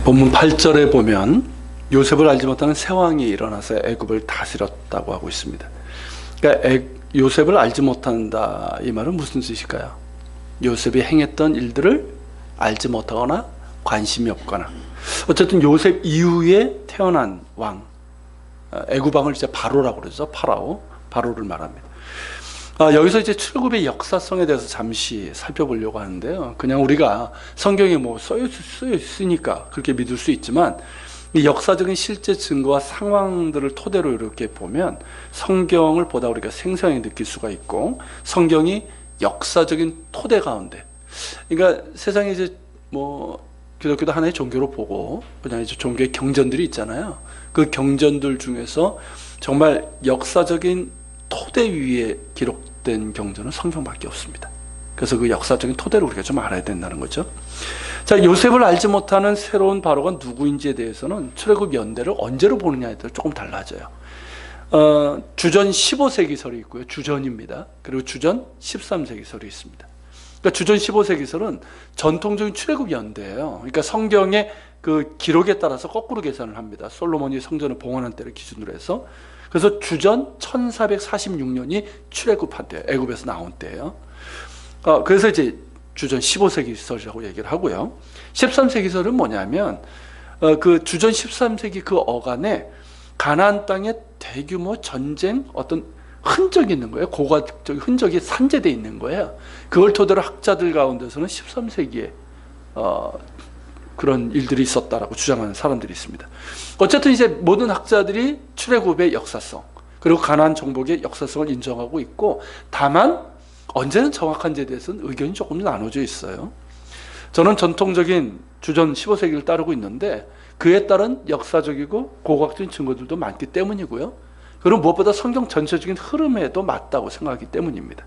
본문 8절에 보면 요셉을 알지 못하는 새 왕이 일어나서 애굽을 다스렸다고 하고 있습니다. 그러니까 요셉을 알지 못한다, 이 말은 무슨 뜻일까요? 요셉이 행했던 일들을 알지 못하거나 관심이 없거나, 어쨌든 요셉 이후에 태어난 왕, 애굽 왕을 이제 바로라고 그러죠. 바로를 말합니다. 여기서 이제 출애굽의 역사성에 대해서 잠시 살펴보려고 하는데요. 그냥 우리가 성경에 뭐 쓰여 있으니까 그렇게 믿을 수 있지만, 이 역사적인 실제 증거와 상황들을 토대로 이렇게 보면 성경을 보다 우리가 생생하게 느낄 수가 있고, 성경이 역사적인 토대 가운데, 그러니까 세상에 이제 뭐 기독교도 하나의 종교로 보고 그냥 이제 종교의 경전들이 있잖아요. 그 경전들 중에서 정말 역사적인 토대 위에 기록된 경전은 성경밖에 없습니다. 그래서 그 역사적인 토대를 우리가 좀 알아야 된다는 거죠. 자, 요셉을 알지 못하는 새로운 바로가 누구인지에 대해서는 출애굽 연대를 언제로 보느냐에 따라 조금 달라져요. 주전 15세기설이 있고요. 주전입니다. 그리고 주전 13세기설이 있습니다. 그러니까 주전 15세기설은 전통적인 출애굽 연대예요. 그러니까 성경의 그 기록에 따라서 거꾸로 계산을 합니다. 솔로몬이 성전을 봉헌한 때를 기준으로 해서. 그래서 주전 1446년이 출애굽한 때, 애굽에서 나온 때예요. 그래서 이제 주전 15세기설이라고 얘기를 하고요. 13세기설은 뭐냐면 그 주전 13세기 그 어간에 가나안 땅에 대규모 전쟁 어떤 흔적이 있는 거예요. 고고학적인 흔적이 산재되어 있는 거예요. 그걸 토대로 학자들 가운데서는 13세기에 그런 일들이 있었다라고 주장하는 사람들이 있습니다. 어쨌든 이제 모든 학자들이 출애굽의 역사성, 그리고 가나안 정복의 역사성을 인정하고 있고, 다만 언제는 정확한지에 대해서는 의견이 조금 나눠져 있어요. 저는 전통적인 주전 15세기를 따르고 있는데, 그에 따른 역사적이고 고고학적인 증거들도 많기 때문이고요. 그리고 무엇보다 성경 전체적인 흐름에도 맞다고 생각하기 때문입니다.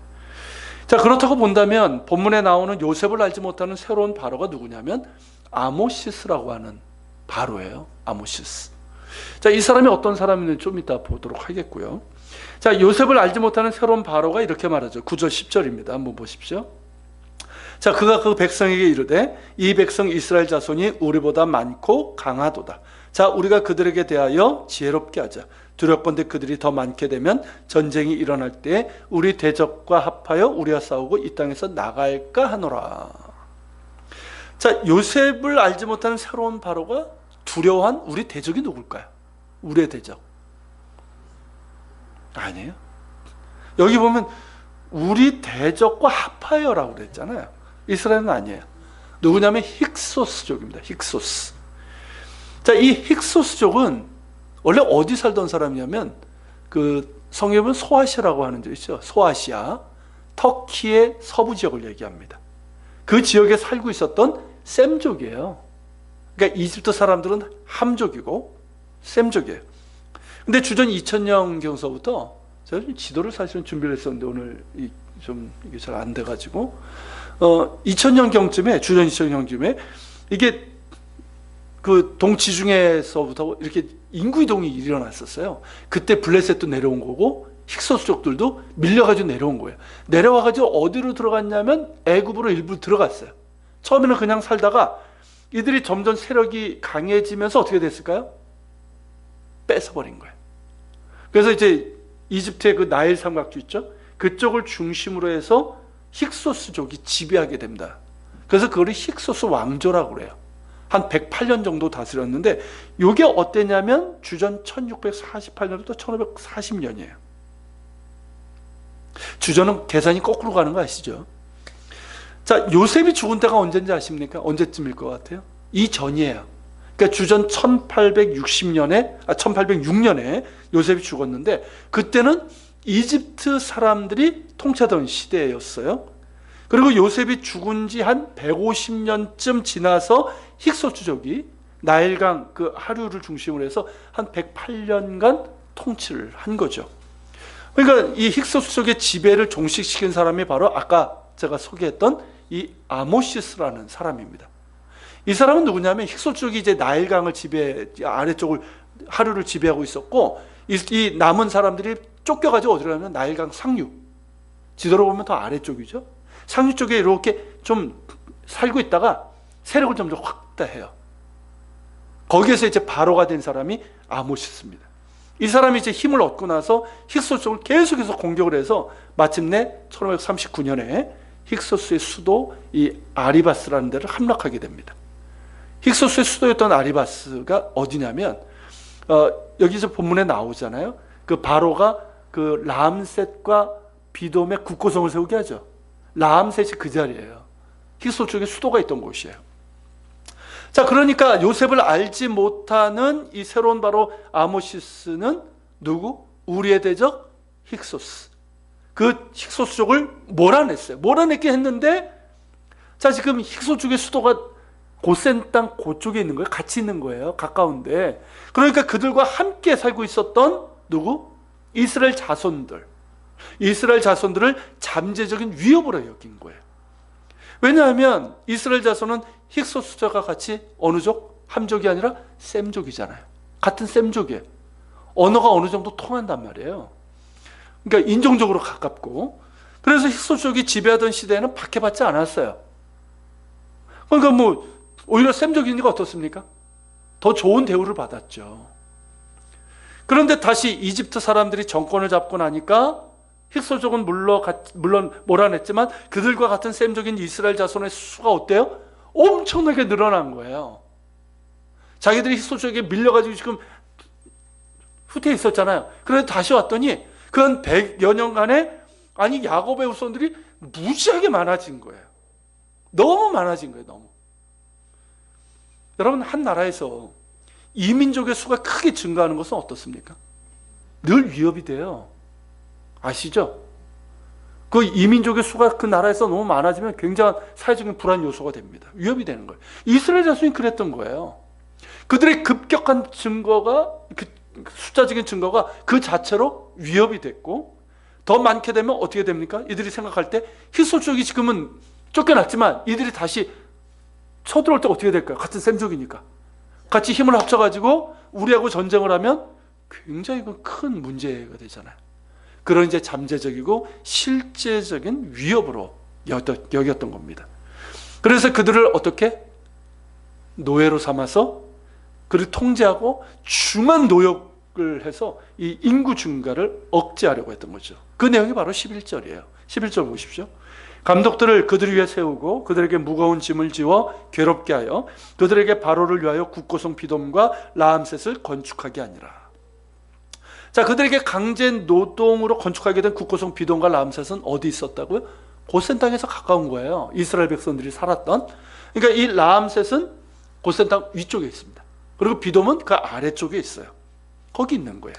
자, 그렇다고 본다면 본문에 나오는 요셉을 알지 못하는 새로운 바로가 누구냐면 아모시스라고 하는 바로예요. 아모시스. 자, 이 사람이 어떤 사람인지 좀 이따 보도록 하겠고요. 자, 요셉을 알지 못하는 새로운 바로가 이렇게 말하죠. 9절 10절입니다. 한번 보십시오. 자, 그가 그 백성에게 이르되 이 백성 이스라엘 자손이 우리보다 많고 강하도다. 자, 우리가 그들에게 대하여 지혜롭게 하자. 두렵건대 그들이 더 많게 되면 전쟁이 일어날 때 우리 대적과 합하여 우리와 싸우고 이 땅에서 나갈까 하노라. 자, 요셉을 알지 못하는 새로운 바로가 두려워한 우리 대적이 누굴까요? 우리의 대적 아니에요. 여기 보면 우리 대적과 합하여라고 그랬잖아요. 이스라엘은 아니에요. 누구냐면 힉소스족입니다. 힉소스. 자, 이 힉소스족은 원래 어디 살던 사람이냐면 그 성경에 보면 소아시아라고 하는 데 있죠. 소아시아, 터키의 서부 지역을 얘기합니다. 그 지역에 살고 있었던 셈족이에요. 그러니까 이집트 사람들은 함족이고 셈족이에요. 근데 주전 2000년경서부터 제가 지도를 사실은 준비를 했었는데 오늘 좀 이게 잘 안 돼가지고 2000년경쯤에 주전 2000년경쯤에 이게 그 동지중해에서부터 이렇게 인구 이동이 일어났었어요. 그때 블레셋도 내려온 거고 힉소스족들도 밀려가지고 내려온 거예요. 내려와가지고 어디로 들어갔냐면 애굽으로 일부 들어갔어요. 처음에는 그냥 살다가 이들이 점점 세력이 강해지면서 어떻게 됐을까요? 뺏어버린 거예요. 그래서 이제 이집트의 그 나일 삼각주 있죠? 그쪽을 중심으로 해서 힉소스족이 지배하게 됩니다. 그래서 그걸 힉소스 왕조라고 그래요. 한 108년 정도 다스렸는데 이게 어땠냐면 주전 1648년부터 1540년이에요. 주전은 계산이 거꾸로 가는 거 아시죠? 자, 요셉이 죽은 때가 언제인지 아십니까? 언제쯤일 것 같아요? 이 전이에요. 그러니까 주전 1806년에 요셉이 죽었는데 그때는 이집트 사람들이 통치하던 시대였어요. 그리고 요셉이 죽은 지 한 150년쯤 지나서 힉소스족이 나일강 그 하류를 중심으로 해서 한 108년간 통치를 한 거죠. 그러니까 이 힉소스족의 지배를 종식시킨 사람이 바로 아까 제가 소개했던 이 아모시스라는 사람입니다. 이 사람은 누구냐면 힉소스족이 이제 나일강을 아래쪽을 하류를 지배하고 있었고 이 남은 사람들이 쫓겨가지고 어디로 가면 나일강 상류, 지도로 보면 더 아래쪽이죠. 상류 쪽에 이렇게 좀 살고 있다가 세력을 점점 확대해요. 거기에서 이제 바로가 된 사람이 아모시스입니다. 이 사람이 이제 힘을 얻고 나서 힉소스족을 계속해서 공격을 해서 마침내 1539년에 힉소스의 수도 이 아리바스라는 데를 함락하게 됩니다. 힉소스의 수도였던 아리바스가 어디냐면 여기서 본문에 나오잖아요. 그 바로가 그 라암셋과 비돔에 국고성을 세우게 하죠. 라암셋이 그 자리예요. 힉소스 쪽에 수도가 있던 곳이에요. 자, 그러니까 요셉을 알지 못하는 이 새로운 바로 아모시스는 누구? 우리의 대적 힉소스. 그 힉소스족을 몰아냈어요. 몰아냈게 했는데, 자, 지금 힉소스 쪽의 수도가 고센 땅 그쪽에 있는 거예요. 같이 있는 거예요. 가까운데. 그러니까 그들과 함께 살고 있었던 누구? 이스라엘 자손들. 이스라엘 자손들을 잠재적인 위협으로 여긴 거예요. 왜냐하면 이스라엘 자손은 힉소스족과 같이 어느 족? 함족이 아니라 셈족이잖아요. 같은 셈족이에요. 언어가 어느 정도 통한단 말이에요. 그러니까 인종적으로 가깝고, 그래서 힉소스족이 지배하던 시대에는 박해받지 않았어요. 그러니까 뭐 오히려 셈족이니까 어떻습니까? 더 좋은 대우를 받았죠. 그런데 다시 이집트 사람들이 정권을 잡고 나니까 힉소족은 물론 몰아냈지만 그들과 같은 셈족인 이스라엘 자손의 수가 어때요? 엄청나게 늘어난 거예요. 자기들이 힉소족에 밀려가지고 지금 후퇴해 있었잖아요. 그래서 다시 왔더니 그건 100여 년간에 아니 야곱의 후손들이 무지하게 많아진 거예요. 너무 많아진 거예요. 너무. 여러분, 한 나라에서 이민족의 수가 크게 증가하는 것은 어떻습니까? 늘 위협이 돼요. 아시죠? 그 이민족의 수가 그 나라에서 너무 많아지면 굉장한 사회적인 불안 요소가 됩니다. 위협이 되는 거예요. 이스라엘 자손이 그랬던 거예요. 그들의 급격한 증거가, 숫자적인 증거가 그 자체로 위협이 됐고, 더 많게 되면 어떻게 됩니까? 이들이 생각할 때 힉소족이 지금은 쫓겨났지만 이들이 다시 쳐들어올 때 어떻게 될까요? 같은 셈족이니까. 같이 힘을 합쳐가지고 우리하고 전쟁을 하면 굉장히 큰 문제가 되잖아요. 그런 이제 잠재적이고 실제적인 위협으로 여겼던 겁니다. 그래서 그들을 어떻게? 노예로 삼아서 그를 통제하고 중한 노역을 해서 이 인구 증가를 억제하려고 했던 거죠. 그 내용이 바로 11절이에요. 11절 보십시오. 감독들을 그들을 위해 세우고 그들에게 무거운 짐을 지워 괴롭게 하여 그들에게 바로를 위하여 국고성 비돔과 라암셋을 건축하게 하니라. 자, 그들에게 강제 노동으로 건축하게 된 국고성 비돔과 라암셋은 어디 있었다고요? 고센 땅에서 가까운 거예요. 이스라엘 백성들이 살았던. 그러니까 이 라암셋은 고센 땅 위쪽에 있습니다. 그리고 비돔은 그 아래쪽에 있어요. 거기 있는 거예요.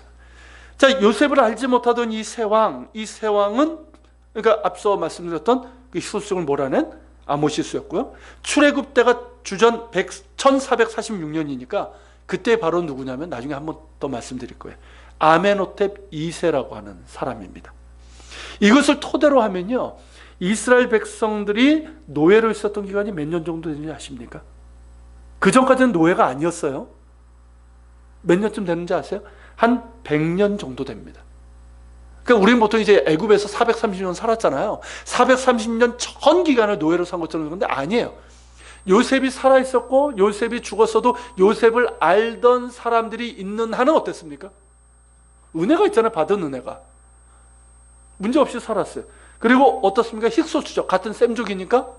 자, 요셉을 알지 못하던 이 세왕은 그러니까 앞서 말씀드렸던 그 힉소스족을 몰아낸 아모시스였고요. 출애굽 때가 주전 1446년이니까 그때 바로 누구냐면 나중에 한번 더 말씀드릴 거예요. 아멘호텝 2세라고 하는 사람입니다. 이것을 토대로 하면요, 이스라엘 백성들이 노예로 있었던 기간이 몇 년 정도 되는지 아십니까? 그 전까지는 노예가 아니었어요. 몇 년쯤 되는지 아세요? 한 100년 정도 됩니다. 그러니까 우리는 보통 이제 애굽에서 430년 살았잖아요. 430년 전 기간을 노예로 산 것처럼 그런데 아니에요. 요셉이 살아있었고 요셉이 죽었어도 요셉을 알던 사람들이 있는 한은 어땠습니까? 은혜가 있잖아요. 받은 은혜가. 문제없이 살았어요. 그리고 어떻습니까? 힉소스족, 같은 셈족이니까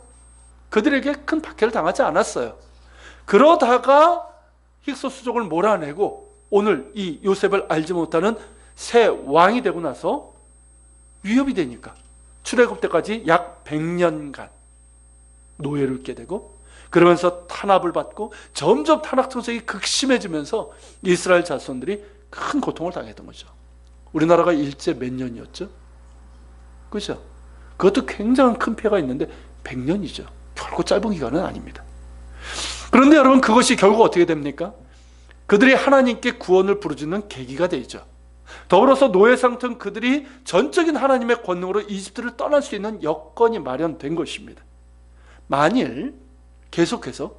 그들에게 큰 박해를 당하지 않았어요. 그러다가 힉소스족을 몰아내고 오늘 이 요셉을 알지 못하는 새 왕이 되고 나서 위협이 되니까 출애굽 때까지 약 100년간 노예를 있게 되고, 그러면서 탄압을 받고 점점 탄압 정책이 극심해지면서 이스라엘 자손들이 큰 고통을 당했던 거죠. 우리나라가 일제 몇 년이었죠? 그죠? 그것도 굉장한 큰 피해가 있는데 100년이죠. 결코 짧은 기간은 아닙니다. 그런데 여러분, 그것이 결국 어떻게 됩니까? 그들이 하나님께 구원을 부르짖는 계기가 되죠. 더불어서 노예 상태인 그들이 전적인 하나님의 권능으로 이집트를 떠날 수 있는 여건이 마련된 것입니다. 만일 계속해서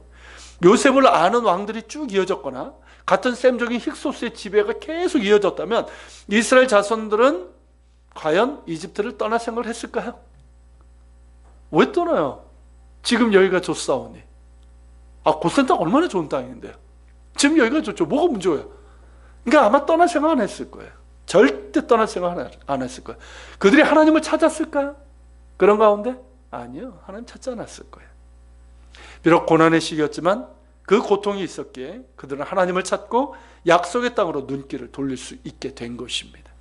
요셉을 아는 왕들이 쭉 이어졌거나 같은 셈족인 힉소스의 지배가 계속 이어졌다면 이스라엘 자손들은 과연 이집트를 떠날 생각을 했을까요? 왜 떠나요? 지금 여기가 좋사오니. 고센 땅 얼마나 좋은 땅인데요. 지금 여기가 좋죠. 뭐가 문제예요? 그러니까 아마 떠날 생각 안 했을 거예요. 절대 떠날 생각 안 했을 거예요. 그들이 하나님을 찾았을까요? 그런 가운데? 아니요. 하나님 찾지 않았을 거예요. 비록 고난의 시기였지만 그 고통이 있었기에 그들은 하나님을 찾고 약속의 땅으로 눈길을 돌릴 수 있게 된 것입니다.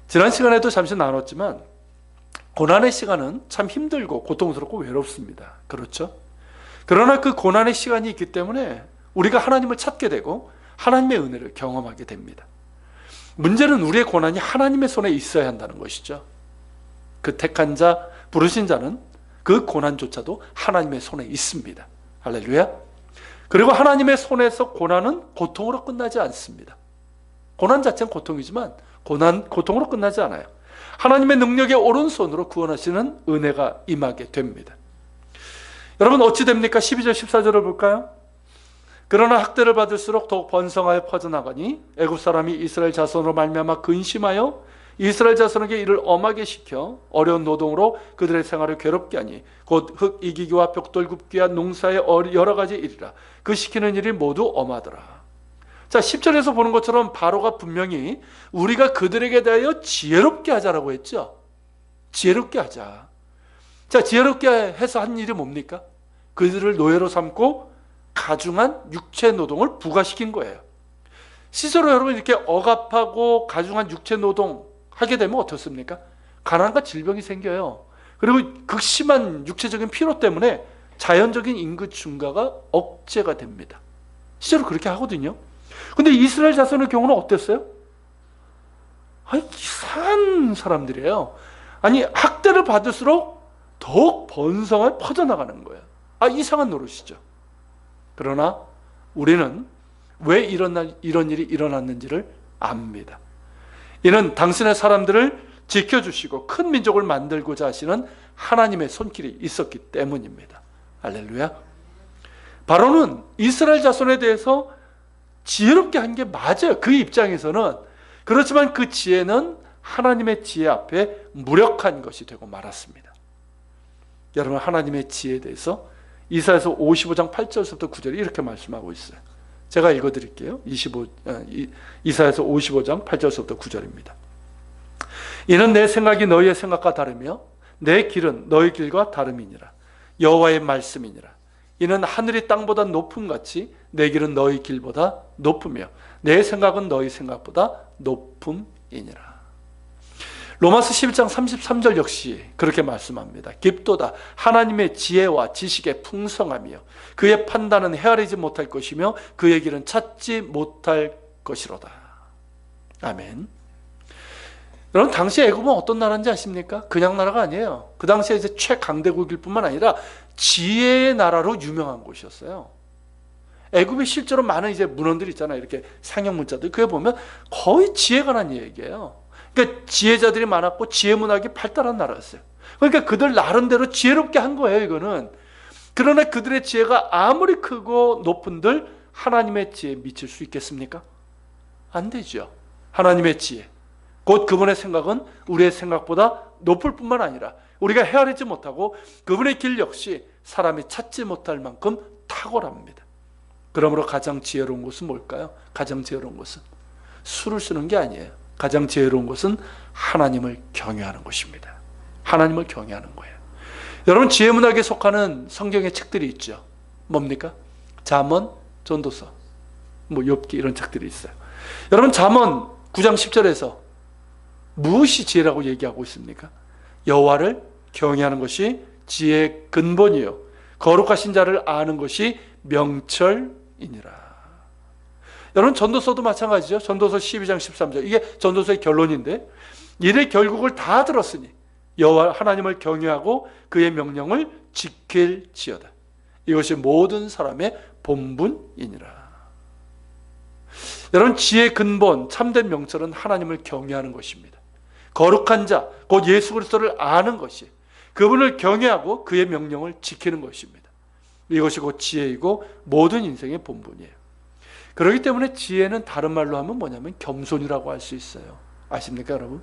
지난 시간에도 잠시 나눴지만 고난의 시간은 참 힘들고 고통스럽고 외롭습니다. 그렇죠? 그러나 그 고난의 시간이 있기 때문에 우리가 하나님을 찾게 되고 하나님의 은혜를 경험하게 됩니다. 문제는 우리의 고난이 하나님의 손에 있어야 한다는 것이죠. 그 택한 자, 부르신 자는 그 고난조차도 하나님의 손에 있습니다. 할렐루야. 그리고 하나님의 손에서 고난은 고통으로 끝나지 않습니다. 고난 자체는 고통이지만 고통으로 끝나지 않아요. 하나님의 능력의 오른손으로 구원하시는 은혜가 임하게 됩니다. 여러분 어찌 됩니까? 12절 14절을 볼까요? 그러나 학대를 받을수록 더욱 번성하여 퍼져나가니 애굽 사람이 이스라엘 자손으로 말미암아 근심하여 이스라엘 자손에게 이를 엄하게 시켜 어려운 노동으로 그들의 생활을 괴롭게 하니 곧 흙 이기기와 벽돌 굽기와 농사의 여러 가지 일이라 그 시키는 일이 모두 엄하더라. 자, 10절에서 보는 것처럼 바로가 분명히 우리가 그들에게 대하여 지혜롭게 하자라고 했죠. 지혜롭게 하자. 자, 지혜롭게 해서 한 일이 뭡니까? 그들을 노예로 삼고 가중한 육체 노동을 부과시킨 거예요. 시세로 여러분 이렇게 억압하고 가중한 육체 노동 하게 되면 어떻습니까? 가난과 질병이 생겨요. 그리고 극심한 육체적인 피로 때문에 자연적인 인구 증가가 억제가 됩니다. 실제로 그렇게 하거든요. 근데 이스라엘 자손의 경우는 어땠어요? 이상한 사람들이에요. 아니 학대를 받을수록 더욱 번성하여 퍼져나가는 거예요. 이상한 노릇이죠. 그러나 우리는 왜 이런 일이 일어났는지를 압니다. 이는 당신의 사람들을 지켜주시고 큰 민족을 만들고자 하시는 하나님의 손길이 있었기 때문입니다. 할렐루야. 바로는 이스라엘 자손에 대해서 지혜롭게 한 게 맞아요. 그 입장에서는. 그렇지만 그 지혜는 하나님의 지혜 앞에 무력한 것이 되고 말았습니다. 여러분 하나님의 지혜에 대해서 이사야서 55장 8절부터 9절이 이렇게 말씀하고 있어요. 제가 읽어드릴게요. 이사야서 55장 8절부터 9절입니다. 이는 내 생각이 너희의 생각과 다르며 내 길은 너희 길과 다름이니라. 여호와의 말씀이니라. 이는 하늘이 땅보다 높음같이 내 길은 너희 길보다 높으며 내 생각은 너희 생각보다 높음이니라. 로마서 11장 33절 역시 그렇게 말씀합니다. 깊도다 하나님의 지혜와 지식의 풍성하며 그의 판단은 헤아리지 못할 것이며 그의 길은 찾지 못할 것이로다. 아멘. 여러분 당시 애굽은 어떤 나라인지 아십니까? 그냥 나라가 아니에요. 그 당시에 이제 최강대국일 뿐만 아니라 지혜의 나라로 유명한 곳이었어요. 애굽에 실제로 많은 이제 문헌들 있잖아요. 이렇게 상형 문자들. 그게 보면 거의 지혜에 관한 얘기예요. 그러니까 지혜자들이 많았고 지혜 문학이 발달한 나라였어요. 그러니까 그들 나름대로 지혜롭게 한 거예요, 이거는. 그러나 그들의 지혜가 아무리 크고 높은들 하나님의 지혜에 미칠 수 있겠습니까? 안 되죠. 하나님의 지혜. 곧 그분의 생각은 우리의 생각보다 높을 뿐만 아니라 우리가 헤아리지 못하고 그분의 길 역시 사람이 찾지 못할 만큼 탁월합니다. 그러므로 가장 지혜로운 것은 뭘까요? 가장 지혜로운 것은 수를 쓰는 게 아니에요. 가장 지혜로운 것은 하나님을 경외하는 것입니다. 하나님을 경외하는 거예요. 여러분 지혜 문학에 속하는 성경의 책들이 있죠. 뭡니까? 잠언, 전도서, 욥기 이런 책들이 있어요. 여러분 잠언 9장 10절에서 무엇이 지혜라고 얘기하고 있습니까? 여호와를 경외하는 것이 지혜의 근본이요 거룩하신 자를 아는 것이 명철이니라. 여러분 전도서도 마찬가지죠. 전도서 12장 13절 이게 전도서의 결론인데 일의 결국을 다 들었으니 여호와 하나님을 경외하고 그의 명령을 지킬지어다. 이것이 모든 사람의 본분이니라. 여러분 지혜의 근본 참된 명철은 하나님을 경외하는 것입니다. 거룩한 자 곧 예수 그리스도를 아는 것이 그분을 경외하고 그의 명령을 지키는 것입니다. 이것이 곧 지혜이고 모든 인생의 본분이에요. 그렇기 때문에 지혜는 다른 말로 하면 뭐냐면 겸손이라고 할 수 있어요. 아십니까 여러분?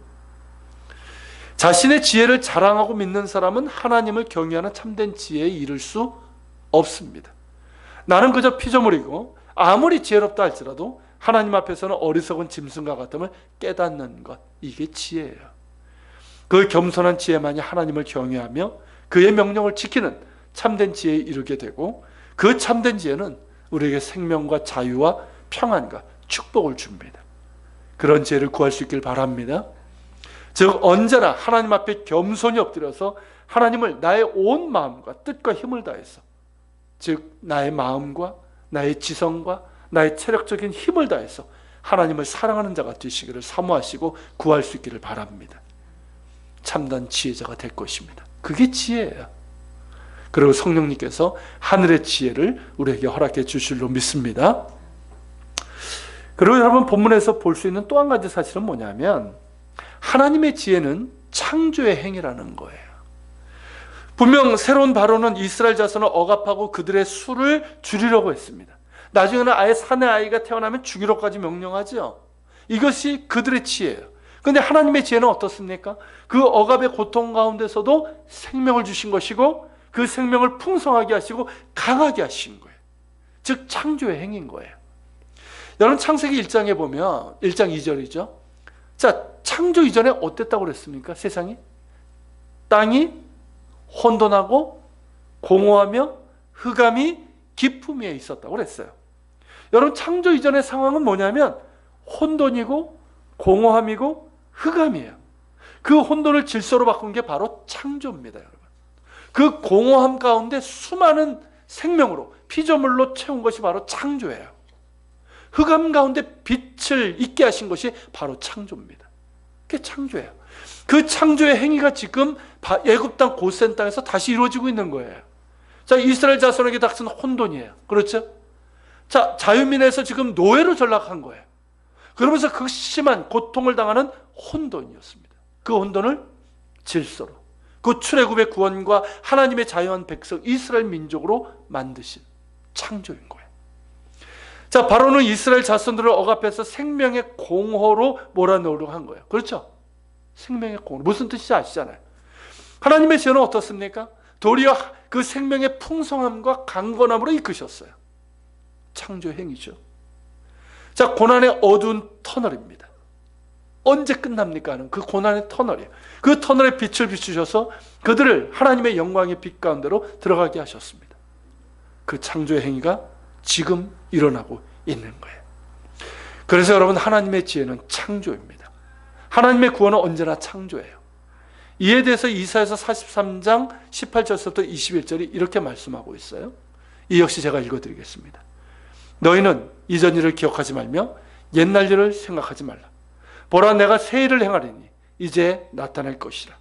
자신의 지혜를 자랑하고 믿는 사람은 하나님을 경외하는 참된 지혜에 이를 수 없습니다. 나는 그저 피조물이고 아무리 지혜롭다 할지라도 하나님 앞에서는 어리석은 짐승과 같음을 깨닫는 것, 이게 지혜예요. 그 겸손한 지혜만이 하나님을 경외하며 그의 명령을 지키는 참된 지혜에 이르게 되고, 그 참된 지혜는 우리에게 생명과 자유와 평안과 축복을 줍니다. 그런 지혜를 구할 수 있길 바랍니다. 즉 언제나 하나님 앞에 겸손히 엎드려서 하나님을 나의 온 마음과 뜻과 힘을 다해서, 즉 나의 마음과 나의 지성과 나의 체력적인 힘을 다해서 하나님을 사랑하는 자가 되시기를 사모하시고 구할 수 있기를 바랍니다. 참된 지혜자가 될 것입니다. 그게 지혜예요. 그리고 성령님께서 하늘의 지혜를 우리에게 허락해 주실 줄 믿습니다. 그리고 여러분, 본문에서 볼 수 있는 또 한 가지 사실은 뭐냐면, 하나님의 지혜는 창조의 행위라는 거예요. 분명 새로운 바로는 이스라엘 자손을 억압하고 그들의 수를 줄이려고 했습니다. 나중에는 아예 사내 아이가 태어나면 죽이려고까지 명령하죠. 이것이 그들의 지혜예요. 그런데 하나님의 지혜는 어떻습니까? 그 억압의 고통 가운데서도 생명을 주신 것이고, 그 생명을 풍성하게 하시고 강하게 하신 거예요. 즉 창조의 행위인 거예요. 여러분, 창세기 1장에 보면 1장 2절이죠. 자, 창조 이전에 어땠다고 그랬습니까? 세상이? 땅이 혼돈하고 공허하며 흑암이 깊음 위에 있었다고 그랬어요. 여러분, 창조 이전의 상황은 뭐냐면 혼돈이고 공허함이고 흑암이에요. 그 혼돈을 질서로 바꾼 게 바로 창조입니다, 여러분. 그 공허함 가운데 수많은 생명으로 피조물로 채운 것이 바로 창조예요. 흑암 가운데 빛을 있게 하신 것이 바로 창조입니다. 그게 창조예요. 그 창조의 행위가 지금 애굽 땅 고센 땅에서 다시 이루어지고 있는 거예요. 자, 이스라엘 자손에게 닥친 혼돈이에요. 그렇죠? 자, 자유민에서 지금 노예로 전락한 거예요. 그러면서 그 심한 고통을 당하는 혼돈이었습니다. 그 혼돈을 질서로, 그 출애굽의 구원과 하나님의 자유한 백성 이스라엘 민족으로 만드신 창조인 거예요. 자, 바로는 이스라엘 자손들을 억압해서 생명의 공허로 몰아넣으려고 한 거예요. 그렇죠? 생명의 공허. 무슨 뜻인지 아시잖아요. 하나님의 지혜는 어떻습니까? 도리어 그 생명의 풍성함과 강건함으로 이끄셨어요. 창조의 행위죠. 자, 고난의 어두운 터널입니다. 언제 끝납니까 하는 그 고난의 터널이에요. 그 터널에 빛을 비추셔서 그들을 하나님의 영광의 빛 가운데로 들어가게 하셨습니다. 그 창조의 행위가 지금 일어나고 있는 거예요. 그래서 여러분, 하나님의 지혜는 창조입니다. 하나님의 구원은 언제나 창조예요. 이에 대해서 이사야서 43장 18절부터 21절이 이렇게 말씀하고 있어요. 이 역시 제가 읽어드리겠습니다. 너희는 이전 일을 기억하지 말며 옛날 일을 생각하지 말라. 보라, 내가 새 일을 행하리니 이제 나타날 것이라.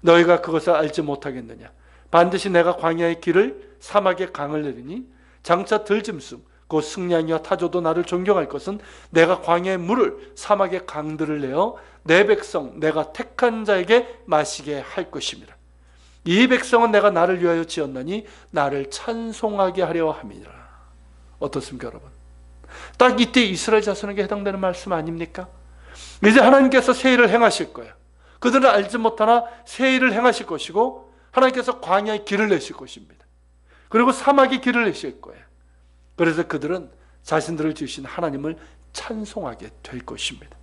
너희가 그것을 알지 못하겠느냐. 반드시 내가 광야의 길을 사막의 강을 내리니 장차 들짐승 곧 승냥이와 타조도 나를 존경할 것은 내가 광야의 물을 사막의 강들을 내어 내 백성 내가 택한 자에게 마시게 할 것입니다. 이 백성은 내가 나를 위하여 지었나니 나를 찬송하게 하려 함이니라. 어떻습니까, 여러분? 딱 이때 이스라엘 자손에게 해당되는 말씀 아닙니까? 이제 하나님께서 새 일을 행하실 거예요. 그들은 알지 못하나 새 일을 행하실 것이고, 하나님께서 광야의 길을 내실 것입니다. 그리고 사막의 길을 내실 거예요. 그래서 그들은 자신들을 지으신 하나님을 찬송하게 될 것입니다.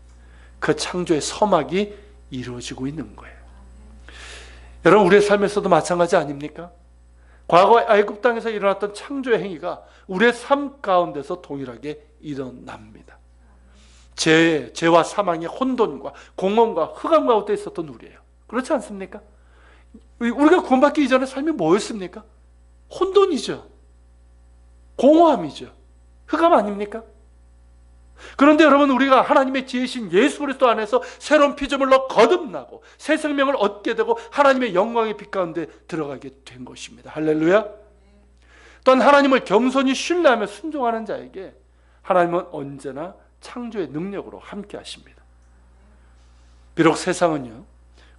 그 창조의 서막이 이루어지고 있는 거예요. 여러분, 우리의 삶에서도 마찬가지 아닙니까? 과거 애굽 땅에서 일어났던 창조의 행위가 우리의 삶 가운데서 동일하게 일어납니다. 죄와 사망의 혼돈과 공허함과 흑암 가운데 있었던 우리예요. 그렇지 않습니까? 우리가 구원받기 이전의 삶이 뭐였습니까? 혼돈이죠. 공허함이죠. 흑암 아닙니까? 그런데 여러분, 우리가 하나님의 지혜신 예수 그리스도 안에서 새로운 피조물로 거듭나고 새 생명을 얻게 되고 하나님의 영광의 빛 가운데 들어가게 된 것입니다. 할렐루야. 또한 하나님을 겸손히 신뢰하며 순종하는 자에게 하나님은 언제나 창조의 능력으로 함께 하십니다. 비록 세상은요,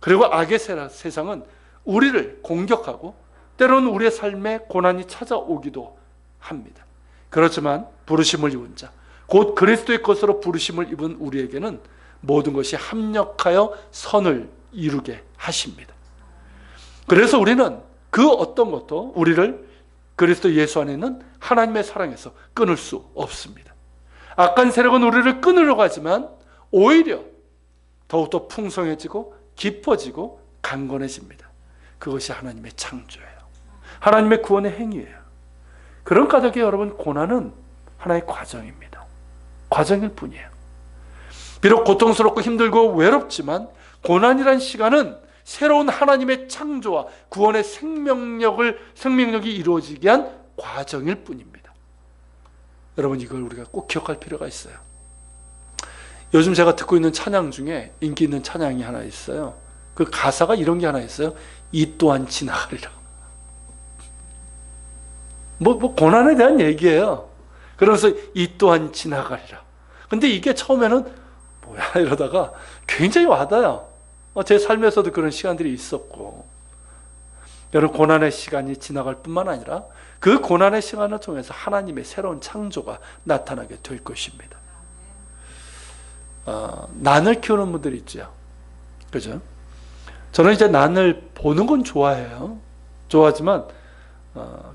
그리고 악의 세상은 우리를 공격하고 때로는 우리의 삶에 고난이 찾아오기도 합니다. 그렇지만 부르심을 입은 자, 곧 그리스도의 것으로 부르심을 입은 우리에게는 모든 것이 합력하여 선을 이루게 하십니다. 그래서 우리는 그 어떤 것도 우리를 그리스도 예수 안에 있는 하나님의 사랑에서 끊을 수 없습니다. 악한 세력은 우리를 끊으려고 하지만 오히려 더욱더 풍성해지고 깊어지고 강건해집니다. 그것이 하나님의 창조예요. 하나님의 구원의 행위예요. 그런 까닭에 여러분, 고난은 하나의 과정입니다. 과정일 뿐이에요. 비록 고통스럽고 힘들고 외롭지만 고난이란 시간은 새로운 하나님의 창조와 구원의 생명력이 이루어지게 한 과정일 뿐입니다. 여러분, 이걸 우리가 꼭 기억할 필요가 있어요. 요즘 제가 듣고 있는 찬양 중에 인기 있는 찬양이 하나 있어요. 그 가사가 이런 게 하나 있어요. 이 또한 지나가리라. 고난에 대한 얘기예요. 그러면서 이 또한 지나가리라. 근데 이게 처음에는 뭐야 이러다가 굉장히 와닿아요. 제 삶에서도 그런 시간들이 있었고, 여러분, 고난의 시간이 지나갈 뿐만 아니라 그 고난의 시간을 통해서 하나님의 새로운 창조가 나타나게 될 것입니다. 난을 키우는 분들이 있죠. 그죠? 저는 이제 난을 보는 건 좋아해요. 좋아하지만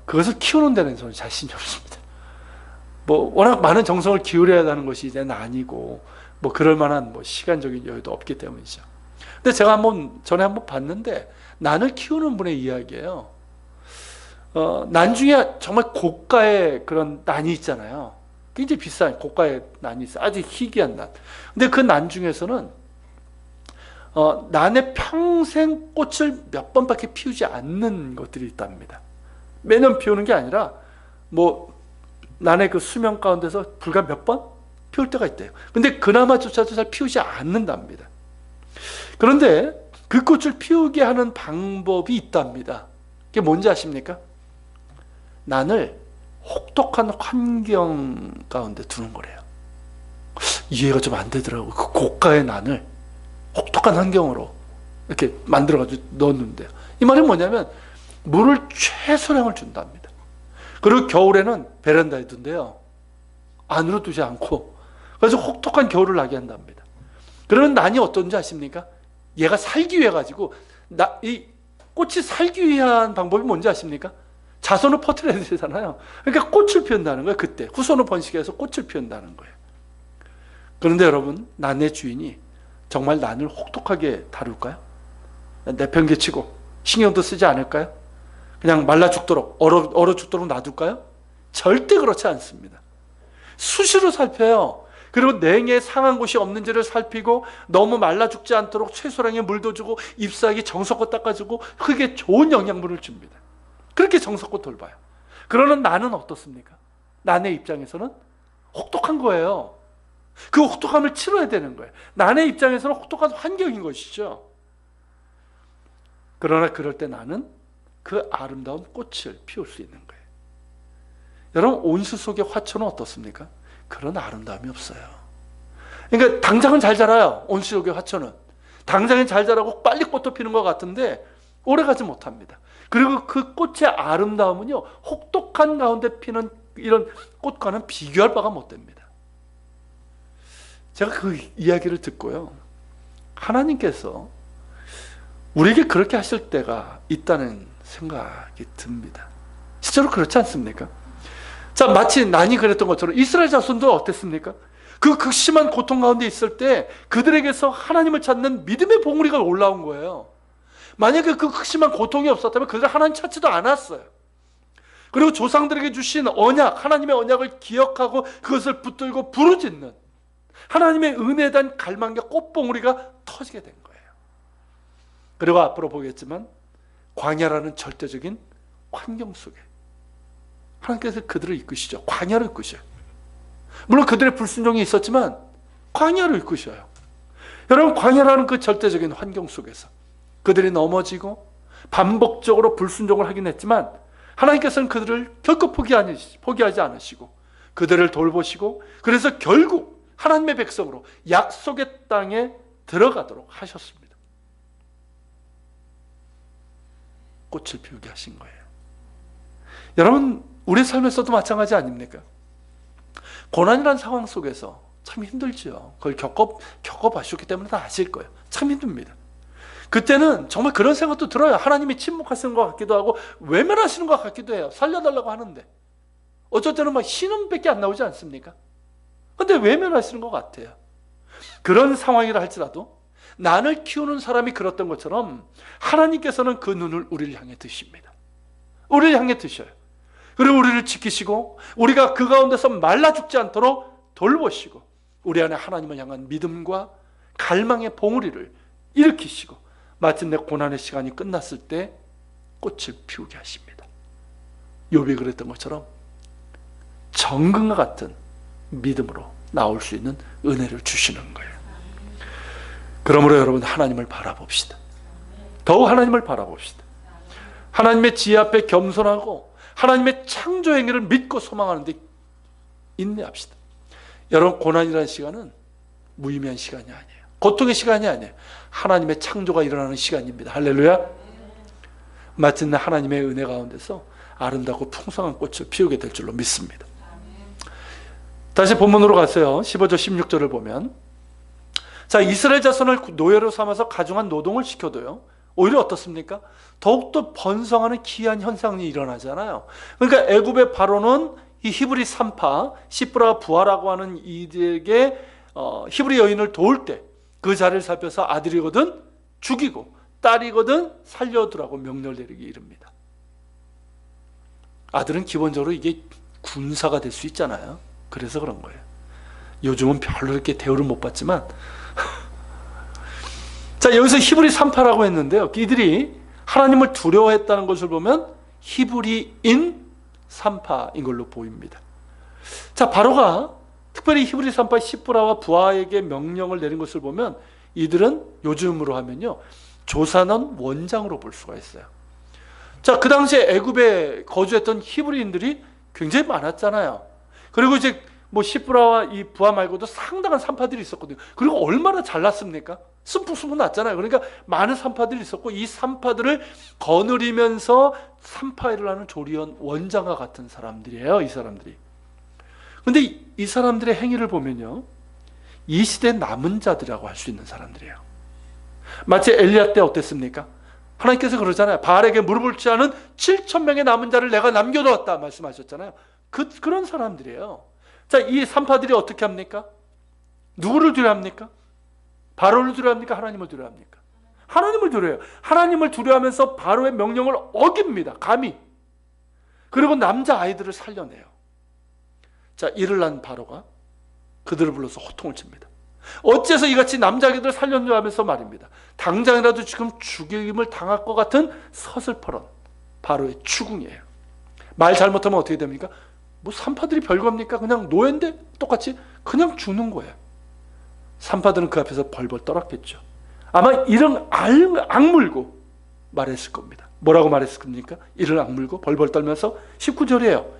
그것을 키우는 데는 저는 자신이 없습니다. 워낙 많은 정성을 기울여야 하는 것이 이제 난이고, 그럴 만한 시간적인 여유도 없기 때문이죠. 근데 제가 전에 한번 봤는데, 난을 키우는 분의 이야기예요. 난 중에 정말 고가의 그런 난이 있잖아요. 굉장히 비싼 고가의 난이 있어요. 아주 희귀한 난. 근데 그 난 중에서는 난에 평생 꽃을 몇 번밖에 피우지 않는 것들이 있답니다. 매년 피우는 게 아니라 난의 그 수명 가운데서 불과 몇 번 피울 때가 있대요. 근데 그나마조차도 잘 피우지 않는답니다. 그런데 그 꽃을 피우게 하는 방법이 있답니다. 그게 뭔지 아십니까? 난을 혹독한 환경 가운데 두는 거래요. 이해가 좀 안 되더라고요. 그 고가의 난을 혹독한 환경으로 이렇게 만들어가지고 넣었는데요. 이 말은 뭐냐면 물을 최소량을 준답니다. 그리고 겨울에는 베란다에 둔대요. 안으로 두지 않고. 그래서 혹독한 겨울을 나게 한답니다. 그러면 난이 어떤지 아십니까? 얘가 살기 위해 가지고, 이 꽃이 살기 위한 방법이 뭔지 아십니까? 자손을 퍼뜨려야 되잖아요. 그러니까 꽃을 피운다는 거예요. 그때 후손을 번식해서 꽃을 피운다는 거예요. 그런데 여러분, 난의 주인이 정말 난을 혹독하게 다룰까요? 내팽개치고 신경도 쓰지 않을까요? 그냥 말라 죽도록 얼어 죽도록 놔둘까요? 절대 그렇지 않습니다. 수시로 살펴요. 그리고 냉에 상한 곳이 없는지를 살피고, 너무 말라 죽지 않도록 최소량의 물도 주고, 잎사귀 정성껏 닦아주고, 흙에 좋은 영양분을 줍니다. 그렇게 정성껏 돌봐요. 그러는 나는 어떻습니까? 난의 입장에서는 혹독한 거예요. 그 혹독함을 치러야 되는 거예요. 난의 입장에서는 혹독한 환경인 것이죠. 그러나 그럴 때 나는 그 아름다운 꽃을 피울 수 있는 거예요. 여러분, 온수 속의 화초는 어떻습니까? 그런 아름다움이 없어요. 그러니까 당장은 잘 자라요. 온수 속의 화초는 당장은 잘 자라고 빨리 꽃도 피는 것 같은데 오래가지 못합니다. 그리고 그 꽃의 아름다움은요, 혹독한 가운데 피는 이런 꽃과는 비교할 바가 못 됩니다. 제가 그 이야기를 듣고요, 하나님께서 우리에게 그렇게 하실 때가 있다는 생각이 듭니다. 실제로 그렇지 않습니까? 자, 마치 난이 그랬던 것처럼 이스라엘 자손도 어땠습니까? 그 극심한 고통 가운데 있을 때 그들에게서 하나님을 찾는 믿음의 봉우리가 올라온 거예요. 만약에 그 극심한 고통이 없었다면 그들은 하나님 찾지도 않았어요. 그리고 조상들에게 주신 언약, 하나님의 언약을 기억하고 그것을 붙들고 부르짖는 하나님의 은혜에 대한 갈망과 꽃봉우리가 터지게 된 거예요. 그리고 앞으로 보겠지만 광야라는 절대적인 환경 속에 하나님께서 그들을 이끄시죠. 광야로 이끄셔요. 물론 그들의 불순종이 있었지만 광야로 이끄셔요. 여러분, 광야라는 그 절대적인 환경 속에서 그들이 넘어지고 반복적으로 불순종을 하긴 했지만 하나님께서는 그들을 결코 포기하지 않으시고 그들을 돌보시고, 그래서 결국 하나님의 백성으로 약속의 땅에 들어가도록 하셨습니다. 꽃을 피우게 하신 거예요. 여러분, 우리 삶에서도 마찬가지 아닙니까? 고난이라는 상황 속에서 참 힘들죠. 그걸 겪어봤기 때문에 다 아실 거예요. 참 힘듭니다. 그때는 정말 그런 생각도 들어요. 하나님이 침묵하시는 것 같기도 하고 외면하시는 것 같기도 해요. 살려달라고 하는데 어쩔 때는 막 신음밖에 안 나오지 않습니까? 근데 외면하시는 것 같아요. 그런 상황이라 할지라도 난을 키우는 사람이 그랬던 것처럼 하나님께서는 그 눈을 우리를 향해 드십니다. 우리를 향해 드셔요. 그리고 우리를 지키시고 우리가 그 가운데서 말라 죽지 않도록 돌보시고 우리 안에 하나님을 향한 믿음과 갈망의 봉우리를 일으키시고 마침내 고난의 시간이 끝났을 때 꽃을 피우게 하십니다. 욥이 그랬던 것처럼 정금과 같은 믿음으로 나올 수 있는 은혜를 주시는 거예요. 그러므로 여러분, 하나님을 바라봅시다. 더욱 하나님을 바라봅시다. 하나님의 지혜 앞에 겸손하고 하나님의 창조 행위를 믿고 소망하는 데 인내합시다. 여러분, 고난이라는 시간은 무의미한 시간이 아니에요. 고통의 시간이 아니에요. 하나님의 창조가 일어나는 시간입니다. 할렐루야. 마침내 하나님의 은혜 가운데서 아름답고 풍성한 꽃을 피우게 될 줄로 믿습니다. 다시 본문으로 가세요. 15절 16절을 보면, 자, 이스라엘 자손을 노예로 삼아서 가중한 노동을 시켜도요, 오히려 어떻습니까? 더욱더 번성하는 기이한 현상이 일어나잖아요. 그러니까 애굽의 바로는 이 히브리 산파 시브라 부하라고 하는 이들에게 히브리 여인을 도울 때 그 자리를 살펴서 아들이거든 죽이고 딸이거든 살려두라고 명령을 내리기 이릅니다. 아들은 기본적으로 이게 군사가 될 수 있잖아요. 그래서 그런 거예요. 요즘은 별로 이렇게 대우를 못 받지만 자, 여기서 히브리 산파라고 했는데요, 이들이 하나님을 두려워했다는 것을 보면 히브리인 산파인 걸로 보입니다. 자, 바로가 특별히 히브리 산파 시브라와 부하에게 명령을 내린 것을 보면 이들은 요즘으로 하면요, 조사는 원장으로 볼 수가 있어요. 자, 그 당시에 애굽에 거주했던 히브리인들이 굉장히 많았잖아요. 그리고 이제 뭐 시브라와 이 부하 말고도 상당한 산파들이 있었거든요. 그리고 얼마나 잘났습니까? 스푹스푹 났잖아요. 그러니까 많은 산파들이 있었고 이 산파들을 거느리면서 산파 일을 하는 조리원 원장과 같은 사람들이에요, 이 사람들이. 근데 이 사람들의 행위를 보면요, 이 시대 남은 자들이라고 할 수 있는 사람들이에요. 마치 엘리야 때 어땠습니까? 하나님께서 그러잖아요. 바알에게 무릎을 꿇지 않은 7,000명의 남은 자를 내가 남겨두었다 말씀하셨잖아요. 그런 사람들이에요. 자, 이 산파들이 어떻게 합니까? 누구를 두려워합니까? 바로를 두려워합니까? 하나님을 두려워합니까? 하나님을 두려워해요. 하나님을 두려워하면서 바로의 명령을 어깁니다. 감히. 그리고 남자 아이들을 살려내요. 자, 이를 난 바로가 그들을 불러서 호통을 칩니다. 어째서 이같이 남자 아이들을 살렸냐 하면서 말입니다. 당장이라도 지금 죽임을 당할 것 같은 서슬퍼런 바로의 추궁이에요. 말 잘못하면 어떻게 됩니까? 뭐 산파들이 별겁니까? 그냥 노예인데 똑같이 그냥 죽는 거예요. 산파들은 그 앞에서 벌벌 떨었겠죠. 아마 이를 악물고 말했을 겁니다. 뭐라고 말했을 겁니까? 이를 악물고 벌벌 떨면서 19절이에요.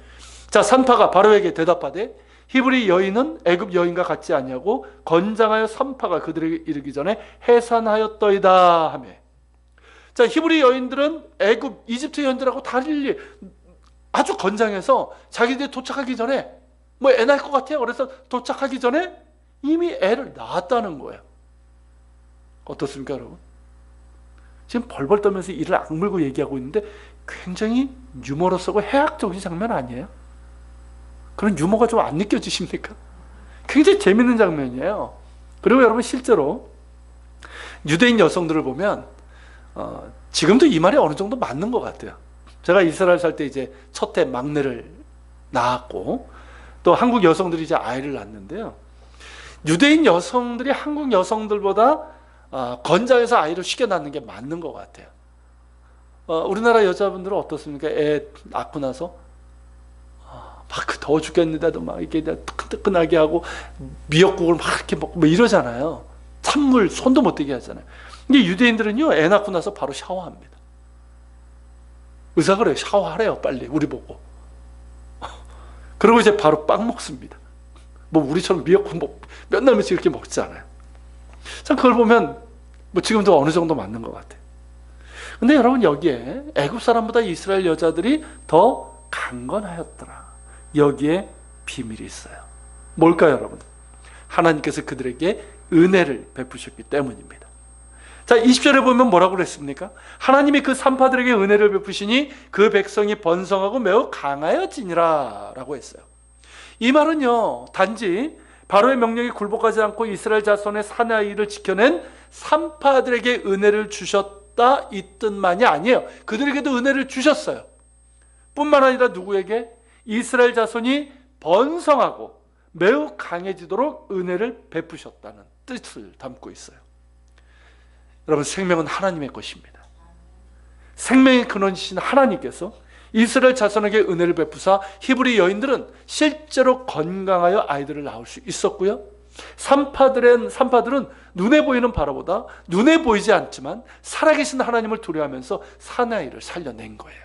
자, 산파가 바로에게 대답하되 히브리 여인은 애굽 여인과 같지 아니하고 건장하여 산파가 그들에게 이르기 전에 해산하였더이다 하며. 자, 히브리 여인들은 애굽 이집트 여인들하고 달리 아주 건장해서 자기들이 도착하기 전에 뭐 애 낳을 것 같아요. 그래서 도착하기 전에 이미 애를 낳았다는 거예요. 어떻습니까, 여러분? 지금 벌벌 떨면서 이를 악물고 얘기하고 있는데 굉장히 유머러스하고 해학적인 장면 아니에요? 그런 유머가 좀 안 느껴지십니까? 굉장히 재밌는 장면이에요. 그리고 여러분, 실제로 유대인 여성들을 보면 지금도 이 말이 어느 정도 맞는 것 같아요. 제가 이스라엘 살 때 이제 첫해 막내를 낳았고 또 한국 여성들이 이제 아이를 낳는데요, 유대인 여성들이 한국 여성들보다 건장해서 아이를 쉽게 낳는 게 맞는 것 같아요. 우리나라 여자분들은 어떻습니까? 애 낳고 나서 막 더워 죽겠는데도 막 이렇게 뜨끈뜨끈하게 하고 미역국을 막 이렇게 먹고 뭐 이러잖아요. 찬물 손도 못 대게 하잖아요. 근데 유대인들은요, 애 낳고 나서 바로 샤워합니다. 의사가 그래요. 샤워하래요, 빨리 우리 보고. 그리고 이제 바로 빵 먹습니다. 뭐 우리처럼 미역국 뭐 몇 날씩 이렇게 먹지 않아요. 참 그걸 보면 뭐 지금도 어느 정도 맞는 것 같아요. 근데 여러분, 여기에 애굽 사람보다 이스라엘 여자들이 더 강건하였더라. 여기에 비밀이 있어요. 뭘까요, 여러분? 하나님께서 그들에게 은혜를 베푸셨기 때문입니다. 자, 20절에 보면 뭐라고 그랬습니까? 하나님이 그 산파들에게 은혜를 베푸시니 그 백성이 번성하고 매우 강하여지니라 라고 했어요. 이 말은요, 단지 바로의 명령에 굴복하지 않고 이스라엘 자손의 사나이를 지켜낸 산파들에게 은혜를 주셨다 이 뜻만이 아니에요. 그들에게도 은혜를 주셨어요. 뿐만 아니라 누구에게? 이스라엘 자손이 번성하고 매우 강해지도록 은혜를 베푸셨다는 뜻을 담고 있어요. 여러분, 생명은 하나님의 것입니다. 생명의 근원이신 하나님께서 이스라엘 자손에게 은혜를 베푸사 히브리 여인들은 실제로 건강하여 아이들을 낳을 수 있었고요. 산파들은 눈에 보이는 바로보다 눈에 보이지 않지만 살아계신 하나님을 두려워하면서 사나이를 살려낸 거예요.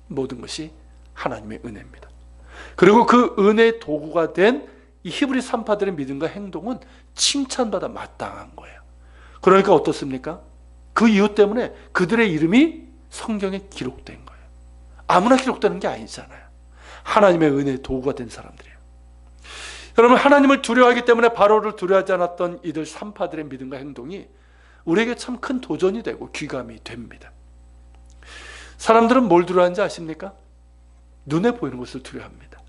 모든 것이 하나님의 은혜입니다. 그리고 그 은혜의 도구가 된 이 히브리 산파들의 믿음과 행동은 칭찬받아 마땅한 거예요. 그러니까 어떻습니까? 그 이유 때문에 그들의 이름이 성경에 기록된 거예요. 아무나 기록되는 게 아니잖아요. 하나님의 은혜의 도구가 된 사람들이에요. 여러분, 하나님을 두려워하기 때문에 바로를 두려워하지 않았던 이들 산파들의 믿음과 행동이 우리에게 참 큰 도전이 되고 귀감이 됩니다. 사람들은 뭘 두려워하는지 아십니까? 눈에 보이는 것을 두려워합니다.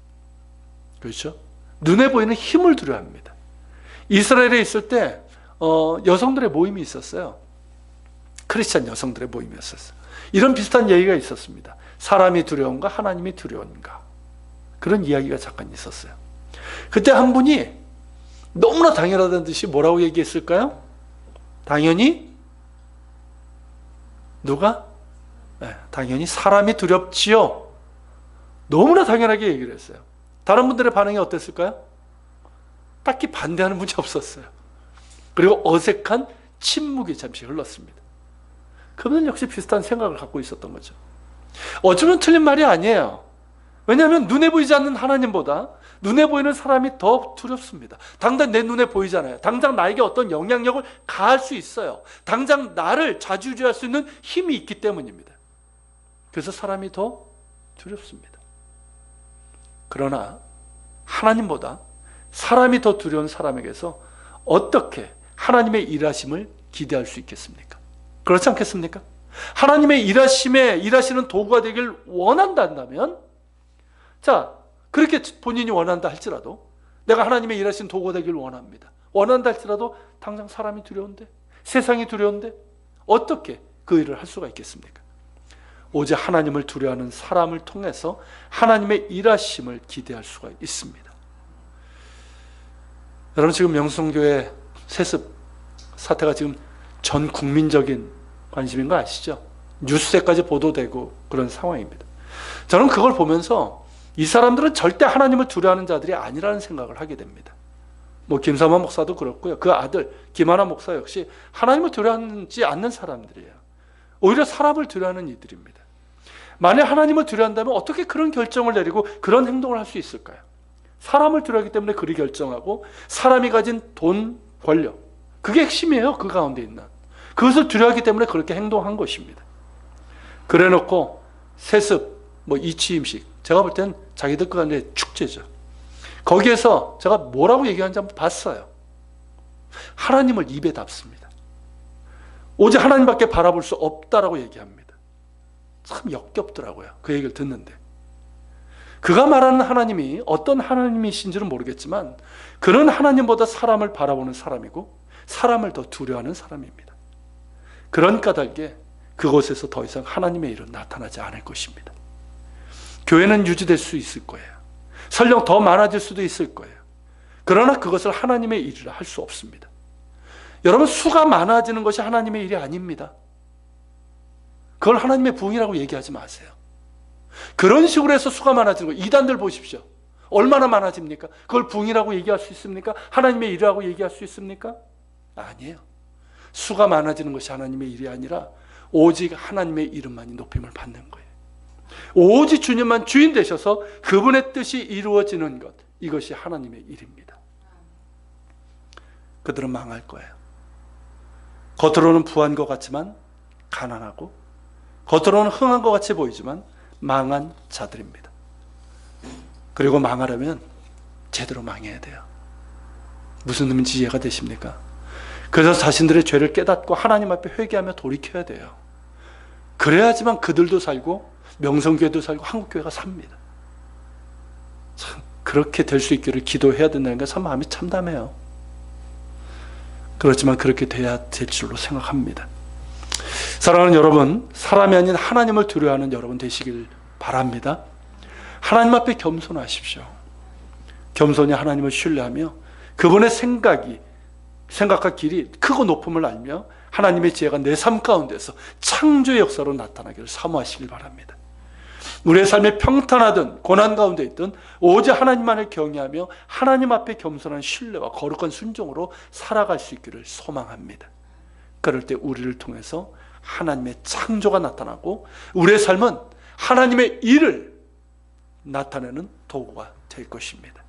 그렇죠? 눈에 보이는 힘을 두려워합니다. 이스라엘에 있을 때 여성들의 모임이 있었어요. 크리스찬 여성들의 모임이었어요. 이런 비슷한 얘기가 있었습니다. 사람이 두려운가 하나님이 두려운가, 그런 이야기가 잠깐 있었어요. 그때 한 분이 너무나 당연하다는 듯이 뭐라고 얘기했을까요? 당연히 누가? 당연히 사람이 두렵지요. 너무나 당연하게 얘기를 했어요. 다른 분들의 반응이 어땠을까요? 딱히 반대하는 분이 없었어요. 그리고 어색한 침묵이 잠시 흘렀습니다. 그분은 역시 비슷한 생각을 갖고 있었던 거죠. 어쩌면 틀린 말이 아니에요. 왜냐하면 눈에 보이지 않는 하나님보다 눈에 보이는 사람이 더 두렵습니다. 당장 내 눈에 보이잖아요. 당장 나에게 어떤 영향력을 가할 수 있어요. 당장 나를 좌지우지할 수 있는 힘이 있기 때문입니다. 그래서 사람이 더 두렵습니다. 그러나 하나님보다 사람이 더 두려운 사람에게서 어떻게 하나님의 일하심을 기대할 수 있겠습니까? 그렇지 않겠습니까? 하나님의 일하시는 도구가 되길 원한다면, 자, 그렇게 본인이 원한다 할지라도, 내가 하나님의 일하시는 도구가 되길 원합니다. 원한다 할지라도 당장 사람이 두려운데, 세상이 두려운데 어떻게 그 일을 할 수가 있겠습니까? 오직 하나님을 두려워하는 사람을 통해서 하나님의 일하심을 기대할 수가 있습니다. 여러분, 지금 명성교회 세습 사태가 지금 전 국민적인 관심인 거 아시죠? 뉴스에까지 보도되고 그런 상황입니다. 저는 그걸 보면서 이 사람들은 절대 하나님을 두려워하는 자들이 아니라는 생각을 하게 됩니다. 김삼환 목사도 그렇고요. 그 아들 김하나 목사 역시 하나님을 두려워하지 않는 사람들이에요. 오히려 사람을 두려워하는 이들입니다. 만약 하나님을 두려워한다면 어떻게 그런 결정을 내리고 그런 행동을 할 수 있을까요? 사람을 두려워하기 때문에 그리 결정하고, 사람이 가진 돈, 권력, 그게 핵심이에요. 그 가운데 있는 그것을 두려워하기 때문에 그렇게 행동한 것입니다. 그래놓고 세습, 이취임식, 제가 볼 땐 자기들 간의 축제죠. 거기에서 제가 뭐라고 얘기하는지 한번 봤어요. 하나님을 입에 답습니다. 오직 하나님밖에 바라볼 수 없다라고 얘기합니다. 참 역겹더라고요. 그 얘기를 듣는데. 그가 말하는 하나님이 어떤 하나님이신지는 모르겠지만 그는 하나님보다 사람을 바라보는 사람이고 사람을 더 두려워하는 사람입니다. 그런 까닭에 그곳에서 더 이상 하나님의 일은 나타나지 않을 것입니다. 교회는 유지될 수 있을 거예요. 설령 더 많아질 수도 있을 거예요. 그러나 그것을 하나님의 일이라 할 수 없습니다. 여러분, 수가 많아지는 것이 하나님의 일이 아닙니다. 그걸 하나님의 부흥이라고 얘기하지 마세요. 그런 식으로 해서 수가 많아지는 거, 이단들 보십시오. 얼마나 많아집니까? 그걸 부흥이라고 얘기할 수 있습니까? 하나님의 일이라고 얘기할 수 있습니까? 아니에요. 수가 많아지는 것이 하나님의 일이 아니라 오직 하나님의 이름만이 높임을 받는 거예요. 오직 주님만 주인 되셔서 그분의 뜻이 이루어지는 것, 이것이 하나님의 일입니다. 그들은 망할 거예요. 겉으로는 부한 것 같지만 가난하고, 겉으로는 흥한 것 같이 보이지만 망한 자들입니다. 그리고 망하려면 제대로 망해야 돼요. 무슨 의미인지 이해가 되십니까? 그래서 자신들의 죄를 깨닫고 하나님 앞에 회개하며 돌이켜야 돼요. 그래야지만 그들도 살고 명성교회도 살고 한국교회가 삽니다. 참 그렇게 될 수 있기를 기도해야 된다는 게 참 마음이 참담해요. 그렇지만 그렇게 돼야 될 줄로 생각합니다. 사랑하는 여러분, 사람이 아닌 하나님을 두려워하는 여러분 되시길 바랍니다. 하나님 앞에 겸손하십시오. 겸손히 하나님을 신뢰하며 그분의 생각과 길이 크고 높음을 알며 하나님의 지혜가 내 삶 가운데서 창조의 역사로 나타나기를 사모하시길 바랍니다. 우리의 삶에 평탄하든 고난 가운데 있든 오직 하나님만을 경외하며 하나님 앞에 겸손한 신뢰와 거룩한 순종으로 살아갈 수 있기를 소망합니다. 그럴 때 우리를 통해서 하나님의 창조가 나타나고 우리의 삶은 하나님의 일을 나타내는 도구가 될 것입니다.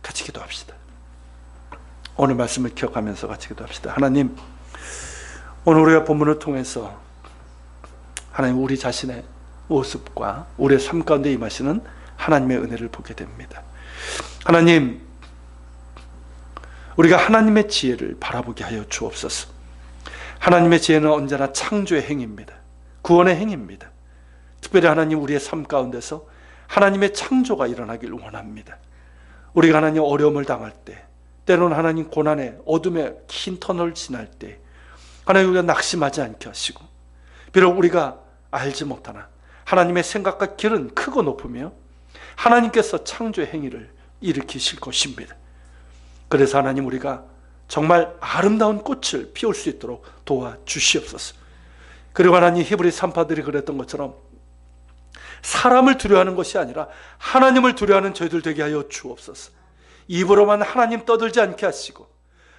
같이 기도합시다. 오늘 말씀을 기억하면서 같이 기도합시다. 하나님, 오늘 우리가 본문을 통해서 하나님 우리 자신의 모습과 우리의 삶 가운데 임하시는 하나님의 은혜를 보게 됩니다. 하나님, 우리가 하나님의 지혜를 바라보게 하여 주옵소서. 하나님의 지혜는 언제나 창조의 행위입니다. 구원의 행위입니다. 특별히 하나님 우리의 삶 가운데서 하나님의 창조가 일어나길 원합니다. 우리가 하나님 어려움을 당할 때, 때로는 하나님 고난의 어둠의 긴 터널을 지날 때 하나님 우리가 낙심하지 않게 하시고, 비록 우리가 알지 못하나 하나님의 생각과 길은 크고 높으며 하나님께서 창조의 행위를 일으키실 것입니다. 그래서 하나님 우리가 정말 아름다운 꽃을 피울 수 있도록 도와주시옵소서. 그리고 하나님 히브리 산파들이 그랬던 것처럼 사람을 두려워하는 것이 아니라 하나님을 두려워하는 저희들 되게 하여 주옵소서. 입으로만 하나님 떠들지 않게 하시고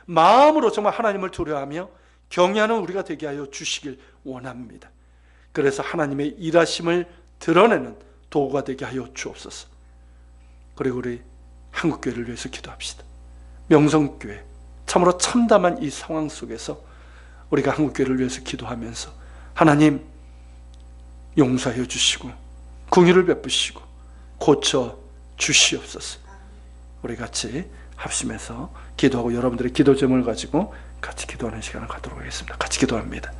마음으로 정말 하나님을 두려워하며 경외하는 우리가 되게 하여 주시길 원합니다. 그래서 하나님의 일하심을 드러내는 도구가 되게 하여 주옵소서. 그리고 우리 한국교회를 위해서 기도합시다. 명성교회, 참으로 참담한 이 상황 속에서 우리가 한국교회를 위해서 기도하면서 하나님 용서해 주시고 긍휼을 베푸시고 고쳐 주시옵소서. 우리 같이 합심해서 기도하고 여러분들의 기도 제목을 가지고 같이 기도하는 시간을 갖도록 하겠습니다. 같이 기도합니다.